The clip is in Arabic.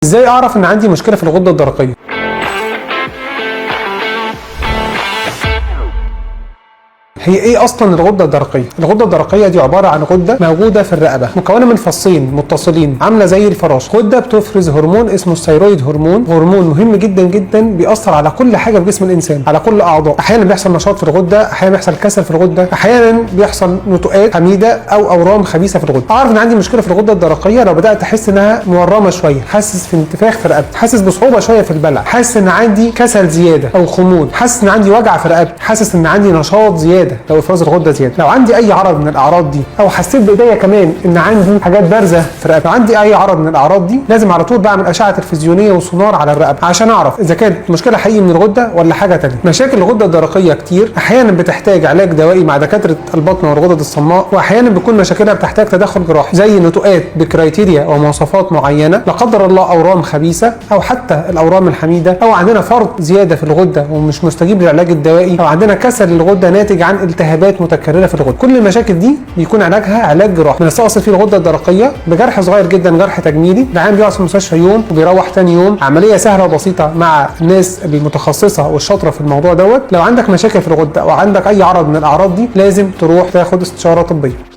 ازاي اعرف ان عندي مشكله في الغده الدرقيه؟ هي ايه اصلا الغده الدرقيه؟ الغده الدرقيه دي عباره عن غده موجوده في الرقبه، مكونه من فصين متصلين عامله زي الفراشه. غده بتفرز هرمون اسمه الثيرويد هرمون مهم جدا جدا، بيأثر على كل حاجه في جسم الانسان، على كل اعضاء. احيانا بيحصل نشاط في الغده، احيانا بيحصل كسل في الغده، احيانا بيحصل نتوءات حميده او اورام خبيثه في الغده. اعرف ان عندي مشكله في الغده الدرقيه لو بدات احس انها مورمه شويه، حاسس في انتفاخ في رقبتي، حاسس بصعوبه شويه في البلع، حاسس ان عندي كسل زياده او خمول، حاسس ان عندي وجع في رقبتي، حاسس ان عندي نشاط زياده لو افراز الغده زياده. لو عندي اي عرض من الاعراض دي، او حسيت بايديا كمان ان عندي حاجات بارزه في رقبتي، لو عندي اي عرض من الاعراض دي لازم على طول بعمل اشعه تلفزيونيه وسونار على الرقبه عشان اعرف اذا كانت مشكله حقيقيه من الغده ولا حاجه ثانيه. مشاكل الغده الدرقيه كتير، احيانا بتحتاج علاج دوائي مع دكاتره البطن والغدد الصماء، واحيانا بيكون مشاكلها بتحتاج تدخل جراحي زي نتوءات بكرايتيريا ومواصفات معينه، لا قدر الله اورام خبيثه او حتى الاورام الحميده، او عندنا فرط زياده في الغده ومش مستجيب للعلاج الدوائي، او عندنا كسل للغده ناتج عن التهابات متكرره في الغده. كل المشاكل دي بيكون علاجها علاج جراحي. بنستأصل فيه الغده الدرقيه بجرح صغير جدا، جرح تجميلي، العيان بيقعد في المستشفى يوم وبيروح ثاني يوم. عمليه سهله وبسيطه مع الناس المتخصصه والشاطره في الموضوع دوت. لو عندك مشاكل في الغده او عندك اي عرض من الاعراض دي لازم تروح تاخد استشاره طبيه.